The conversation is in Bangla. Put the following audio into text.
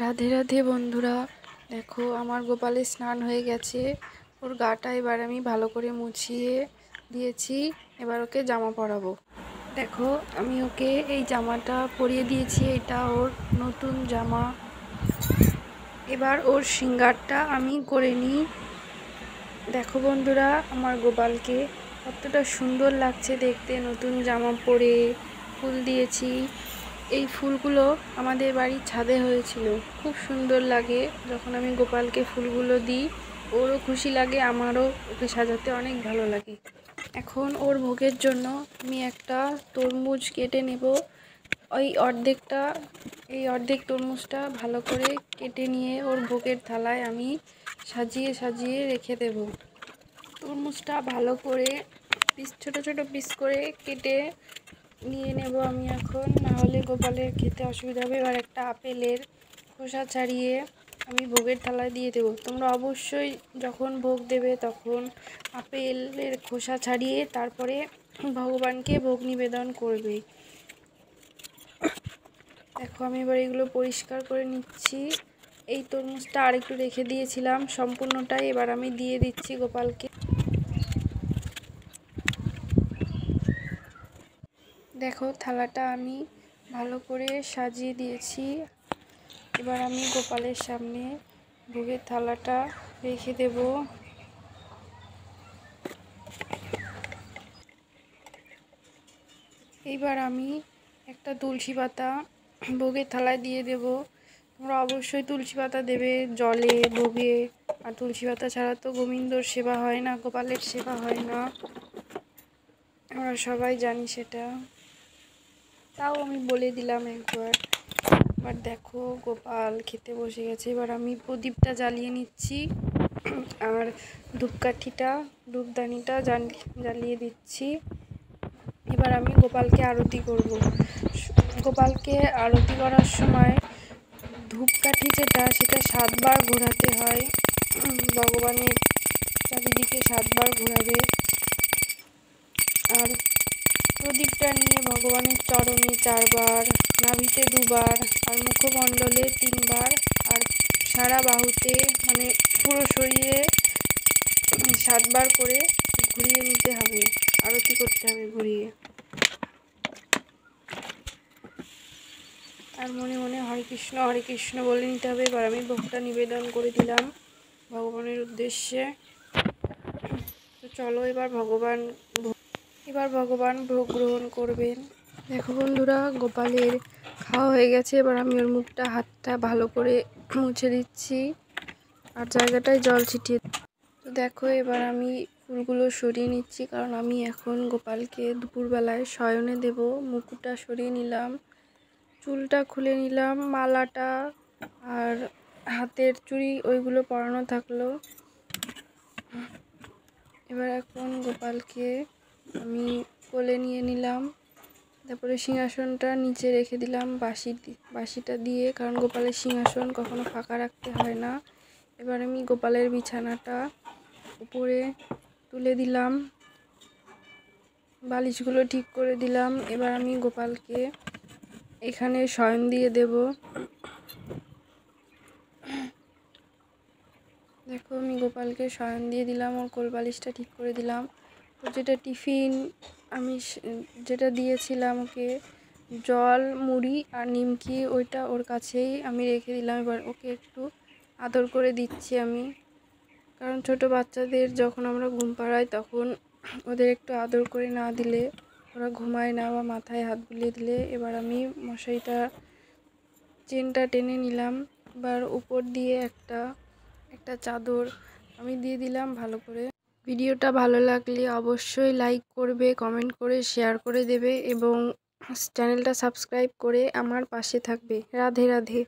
রাধে রাধে বন্ধুরা, দেখো আমার গোপালের স্নান হয়ে গেছে। ওর গাটা এবার আমি ভালো করে মুছিয়ে দিয়েছি। এবার ওকে জামা পরাবো। দেখো আমি ওকে এই জামাটা পরিয়ে দিয়েছি, এটা ওর নতুন জামা। এবার ওর শৃঙ্গারটা আমি করে নিই। দেখো বন্ধুরা, আমার গোপালকে কতটা সুন্দর লাগছে দেখতে, নতুন জামা পরে ফুল দিয়েছি। এই ফুলগুলো আমাদের বাড়ির ছাদে হয়েছিল, খুব সুন্দর লাগে যখন আমি গোপালকে ফুলগুলো দিই। ওরও খুশি লাগে, আমারও ওকে সাজাতে অনেক ভালো লাগে। এখন ওর ভোগের জন্য আমি একটা তরমুজ কেটে নেব। এই অর্ধেক তরমুজটা ভালো করে কেটে নিয়ে ওর ভোগের থালায় আমি সাজিয়ে সাজিয়ে রেখে দেব। তরমুজটা ভালো করে ছোট ছোট পিস করে কেটে নিয়ে নেব আমি এখন, না হলে গোপালের খেতে অসুবিধা হবে। এবার একটা আপেলের খোসা ছাড়িয়ে আমি ভোগের থালায় দিয়ে দেবো। তোমরা অবশ্যই যখন ভোগ দেবে তখন আপেলের খোসা ছাড়িয়ে তারপরে ভগবানকে ভোগ নিবেদন করবে। দেখো আমি এবার এগুলো পরিষ্কার করে নিচ্ছি। এই তরমুজটা আরেকটু রেখে দিয়েছিলাম, সম্পূর্ণটাই এবার আমি দিয়ে দিচ্ছি গোপালকে। দেখো থালাটা আমি ভালো করে সাজিয়ে দিয়েছি। এবার আমি গোপালের সামনে ভোগের থালাটা রেখে দেব। এইবার আমি একটা তুলসী পাতা ভোগের থালায় দিয়ে দেব। তোমরা অবশ্যই তুলসী পাতা দেবে জলে ভোগে, আর তুলসী পাতা ছাড়া তো গোবিন্দর সেবা হয় না, গোপালের সেবা হয় না, আমরা সবাই জানি সেটা। তাও আমি বলে দিলাম একবার। এবার দেখো গোপাল খেতে বসে গেছে। এবার আমি প্রদীপটা জ্বালিয়ে নিচ্ছি আর ধূপদানিটা জ্বালিয়ে দিচ্ছি। এবার আমি গোপালকে আরতি করব। গোপালকে আরতি করার সময় ধূপকাঠি সেটা 7বার ঘোরাতে হয়। ভগবানের চারিদিকে 7বার ঘোরাবে। আর প্রদীপটা নিয়ে ভগবানের চরণে 4বার, নাভিতে 2বার, আর মুখমণ্ডলে 3বার, আর সারা বাহুতে মানে পুরো শরীরে 7বার করে ঘুরিয়ে নিতে হবে, আরতি করতে হবে ঘুরিয়ে। আর মনে মনে হরে কৃষ্ণ বলে নিতে হবে। এবার আমি ভোগটা নিবেদন করে দিলাম ভগবানের উদ্দেশ্যে। তো চলো এবার ভগবান ভোগ গ্রহণ করবেন। দেখো বন্ধুরা, গোপালের খাওয়া হয়ে গেছে। এবার আমি ওর হাতটা ভালো করে মুছে দিচ্ছি আর জায়গাটায় জল ছিটিয়ে। তো দেখো এবার আমি ফুলগুলো সরিয়ে নিচ্ছি, কারণ আমি এখন গোপালকে দুপুরবেলায় শয়নে দেব। মুকুটটা সরিয়ে নিলাম, চুলটা খুলে নিলাম, মালাটা আর হাতের চুড়ি ওইগুলো পরানো থাকলো। এবার এখন গোপালকে আমি কোলে নিয়ে নিলাম, তারপরে সিংহাসনটা নিচে রেখে দিলাম বাঁশিটা দিয়ে, কারণ গোপালের সিংহাসন কখনো ফাঁকা রাখতে হয় না। এবার আমি গোপালের বিছানাটা উপরে তুলে দিলাম, বালিশগুলো ঠিক করে দিলাম। এবার আমি গোপালকে এখানে শয়ন দিয়ে দেব। দেখো আমি গোপালকে শয়ন দিয়ে দিলাম, ওর কোল বালিশটা ঠিক করে দিলাম। ওর যেটা টিফিন আমি যেটা দিয়েছিলাম ওকে, জল মুড়ি আর নিমকি, ওইটা ওর কাছেই আমি রেখে দিলাম। এবার ওকে একটু আদর করে দিচ্ছি আমি, কারণ ছোট বাচ্চাদের যখন আমরা ঘুম পাড়াই তখন ওদের একটু আদর করে না দিলে ওরা ঘুমায় না, বা মাথায় হাত বুলিয়ে দিলে। এবার আমি মশারিটা চেনটা টেনে নিলাম। এবার উপর দিয়ে একটা চাদর আমি দিয়ে দিলাম ভালো করে। ভিডিওটা ভালো লাগলে অবশ্যই লাইক করবে, কমেন্ট করে শেয়ার করে দেবে এবং চ্যানেলটা সাবস্ক্রাইব করে আমার পাশে থাকবে। রাধে রাধে।